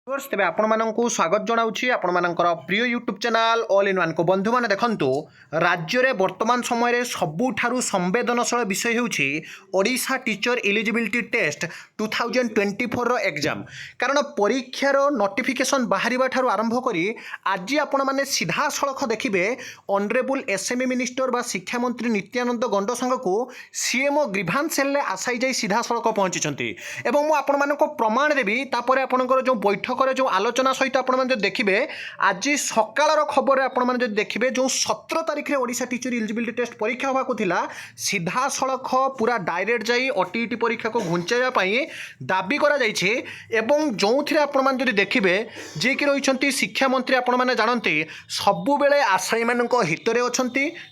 तेज आपण स्वागत जनाऊँगी आपर प्रिय YouTube channel all in one को बंधु मैंने देखु राज्य में वर्तमान समय सबुठारु संवेदनशील विषय होड़शा टीचर एलिजिबिलिटी टेस्ट 2024 एग्जाम कारण परीक्षार नोटिफिकेशन बाहर ठार आरंभ कर आज आपण मैंने सीधा सड़क देखिए ऑनरेबल एसएमई मिनिस्टर बा शिक्षा मंत्री नित्यानंद गंड संघ को सीएमओ ग्रीभांस सेल आशाई जाई सीधा सड़क पहुंची मुझे प्रमाण देवी तापर आपंकर जो बैठक जो आलोचना सहित आपने देखिए आज सकाल खबर आपने देखिए जो 17 तारिख में ओडिशा टीचर एलिजिबिलिटी टेस्ट परीक्षा होगा सीधा सड़क पूरा डायरेक्ट जाई ओटीईटी परीक्षा को घुंचाई दाबी करा जो थे आपने देखिए जी कि रही शिक्षा मंत्री आपने जानते सबु बेले आशायी मान हित में अच्छा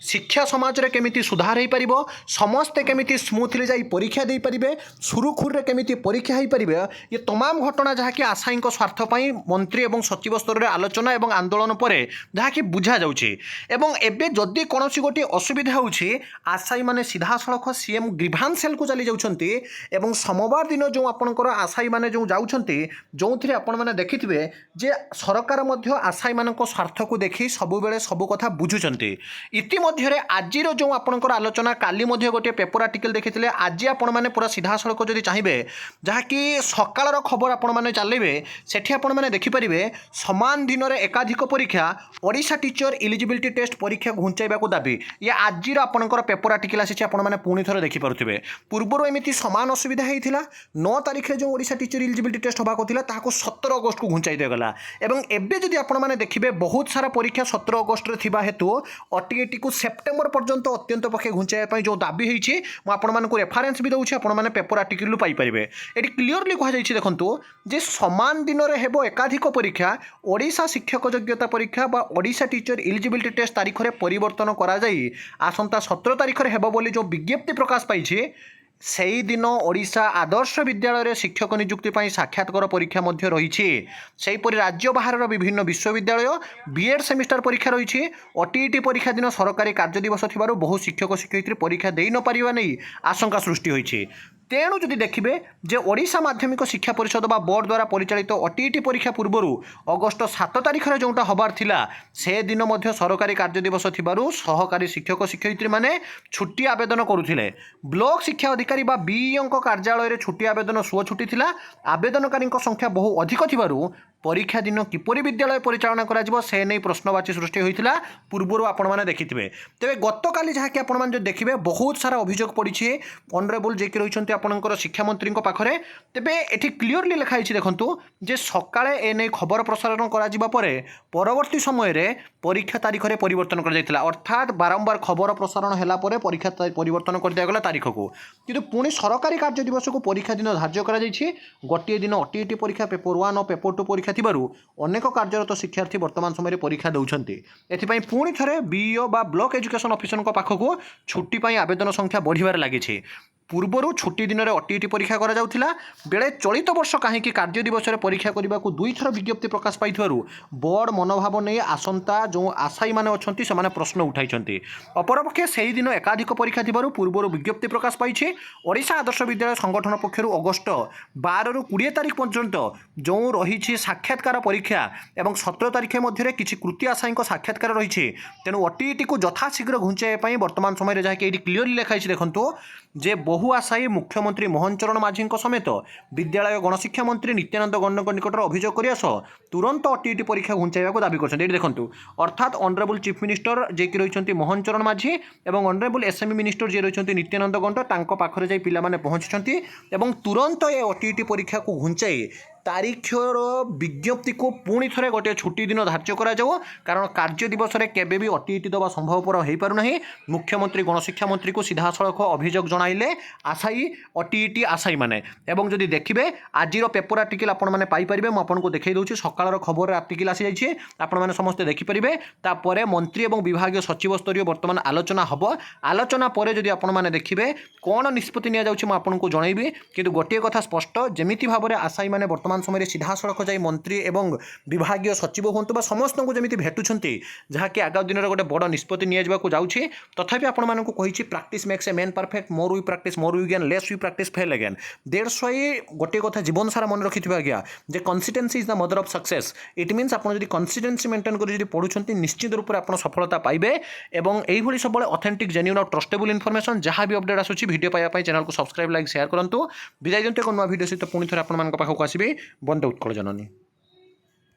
शिक्षा समाज में केमी सुधार हो पार समस्ते केमी स्मूथली जा परीक्षा दे पारे सुरुखुरे केमी परीक्षा हो पारे ये तमाम घटना जहाँकि आशायी स्वार्थपाई मंत्री और सचिव स्तर में आलोचना और आंदोलन पर जहाँकि बुझा जाऊँगी एवं जदि कौन गोटे असुविधा होची आशायी मैंने सीधा सड़क सीएम ग्रीभांस सेल को चली जाऊँच सोमवार दिन जो आपंकर आशायी मैंने जो जाऊँच जो थे आपने देखिए जे सरकार आशायी मान स्वार्थ को देखी सबु बेले सबु कथा बुझुंट इतिमध्य आज जो आपंकर आलोचना काली गोटे पेपर आर्टिकल देखी आज आपण मैंने पूरा सीधा सड़क जब चाहिए जहाँकि सकाल खबर आपण मैंने चलेंगे सेठी आपण मैंने देखिपारे समान दिन में एकाधिक परीक्षा ओडिशा टीचर एलिजिबिलिटी टेस्ट परीक्षा घुंचाइबा दाबी ये आज आपंकर पेपर आर्टिकल आसी आपने पुणी थे देखिपे पूर्वर एमती सामान असुविधा होता 9 तारिख में जो ओडिशा टीचर एलिजिबिलिटी टेस्ट होगा 17 अगस्त को घुंचाई दिगला एवं जदि आपने देखिए बहुत सारा परीक्षा 17 अगस्त में हेतु ओटीईटी को सेप्टेम्बर पर्यंत अत्यंत पक्षे घुंचाइबा जो दाबी होती मुझे रेफरेन्स भी दूसरी आपने पेपर आर्टिकल पाइपर ये क्लीयरली कहुई देखो जे समान दिन में हेब एकाधिक परीक्षा ओडिशा शिक्षक योग्यता परीक्षा बा ओडिशा टीचर एलिजिबिलिटी टेस्ट तारीख में परिवर्तन करा जाई आसंता 17 तारिख में हेब बोली जो विज्ञप्ति प्रकाश पाई से दिन ओडिशा आदर्श विद्यालय शिक्षक नियुक्ति साक्षात्कार परीक्षा रही राज्य बाहर विभिन्न विश्वविद्यालय बीएड सेमिस्टर परीक्षा रही ओटीईटी परीक्षा दिन सरकारी कार्य दिवस थी बहु शिक्षक शिक्षयित्री परीक्षा दे न पारिबा नहीं आशंका सृष्टि होती तेणु जदि देखिए जे ओडिशा माध्यमिक शिक्षा परिषद बा बोर्ड द्वारा परिचालित ओटीईटी परीक्षा पूर्वर अगस्त 7 तारिख में जोटा हबार थिला से दिन मध्य सरकारी कार्य दिवस थिबारु सहकारी शिक्षक शिक्षयित्री माने छुट्टी आवेदन करुथिले ब्लॉक शिक्षा अधिकारी बा बीईओ कार्यालय रे छुट्टी आवेदन स्व छुट्टी थिला आवेदनकारी संख्या बहु अधिक थिबारु परीक्षा दिन किपरि विद्यालय परिचालना करा से नहीं प्रश्नवाची सृष्टि होता पूर्वर आपण मैंने देखिए तेज गतकाली जहाँकि आपने देखिए बहुत सारा अभियोग पड़ी ऑनरेबल जे कि रही आपंकर शिक्षा मंत्री पाखे तेरे ये क्लीयरली लिखाई देखूँ जे सकाळे एने खबर प्रसारण परवर्ती समय परीक्षा तारीख में परिवर्तन कर अर्थात बारंबार खबर प्रसारण है परीक्षा परिवर्तन कर दिगला तारीख को किंतु पुणी सरकारी कार्य दिवस को परीक्षा दिन धार्य कर गोटे दिन ओटीईटी परीक्षा पेपर 1 और पेपर 2 परीक्षा अनेक कार्यरत शिक्षार्थी वर्तमान समय परीक्षा दौरान एथि पुणी थे बीईओ बा ब्लॉक एजुकेशन ऑफिसर पाखक छुट्टी आवेदन संख्या बढ़िबार लगी पूर्वर छुट्टी दिन में ओटीईटी परीक्षा करा जाउथिला बेले चलित वर्ष कहीं कार्य दिवस में परीक्षा करने को 2 थर विज्ञप्ति प्रकाश पाई बोर्ड मनोभाव नहीं आसंता जो आशायी मैंने अच्छा से प्रश्न उठाई अपरपक्षे से ही दिन एकाधिक परीक्षा थी पूर्वर विज्ञप्ति प्रकाश पाई ओडिशा आदर्श विद्यालय संगठन पक्षर अगस्त 12 ରୁ 20 तारिख पर्यंत जो रही साक्षात्कार परीक्षा और 17 तारिख मध्य किसी कृति आशायी साक्षात्कार रही तेणु ओटीईटी को यथाशीघ्र घुंचाई वर्तमान समय जहाँकि क्लीयरली लिखाई देखो जे बहु आशायी मुख्यमंत्री मोहन चरण माझी समेत विद्यालय गणशिक्षा मंत्री नित्यानंद गंड निकटर अभियोग करने तुरंत ओटीईटी परीक्षा घुंचाइबा दाबी कर देखो अर्थात ऑनरेबल चीफ मिनिस्टर जे कि रही मोहन चरण माझी और ऑनरेबल एसएमई मिनिस्टर जे रही नित्यानंद गंड पाखरे जाई पिला माने पहुंची तुरंत ये ओटीईटी परीक्षा को घुंचाई तारीखर विज्ञप्ति को पुणी थे गोटे छुट्टी दिन धार्य करा कारण कार्य दिवस में केबे भी ओटीईटी दबा संभवपर हो पारना मुख्यमंत्री गणशिक्षा मंत्री को सीधा सड़क अभियोग जणाइले आशायी ओटीईटी आशायी मैंने एवं जदि देखिए आज पेपर आर्टिकल आपने पाइपर मुझे देखई दूसरी सकाल खबर आर्टिकल आसी जाइए आपने समस्ते देखिपारे तापर मंत्री और विभाग सचिव स्तर बर्तमान आलोचना हम आलोचना पर जदि आपने देखिए कौन निष्पत्ति नि आपको जनइबी कि गोटे कथा स्पष्ट जमी भाव में आशायी मैंने बर्तमान बर्तमान समय सीधा सड़क जाई मंत्री एवं विभागीय सचिव हूँ समस्त को जमी भेटुंट जहाँकि आगामी दिन में गोटे बड़ निष्पत्ति नियाजिबाकु जाउछि तथापि आपण मानक कही practice makes a man perfect more we practice more we gain less we practice fail again that's why गोटे कथा जीवन सारा मन रखिथिबा आज्ञा जे consistency is the mother of success it means आपण जदि कंसिस्टेंसी मेंटेन करी जदि पढुछंती निश्चित रूप से आपण सफलता पाइबे एवं एही भली सबले ऑथेंटिक जेन्युइन और ट्रस्टेबल इन्फॉर्मेशन जहाँ भी अपडेट आसुछि वीडियो पाइबा चैनल को सब्सक्राइब लाइक शेयर करंतु विदाय जंते को नवा वीडियो सहित पुणी थरे आपण मानक पाखक आसीबे बंदे उत्कल जननी।